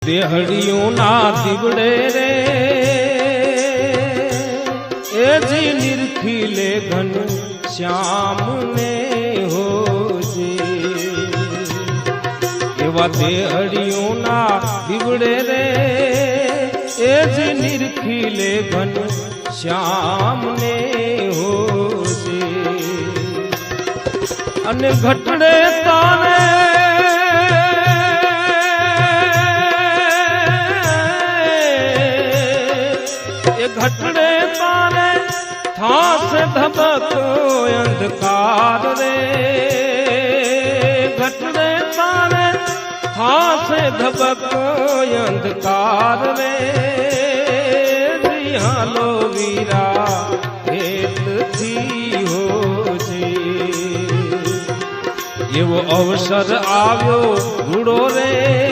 देहड़ियों ना दिवड़े रे ए जी निरखीले घन श्याम ने हो जे एवा देहड़ियों ना दिवड़े रे ए जी निरखीले घन श्याम ने हो जे अने घटड़े ताने घटड़े तारे था से धबको अंधकार रे घटड़े तारे था से धबको अंधकार रे हालो वीरा हेत थी हो जे ये वो अवसर આવ્યો ઘૂડો रे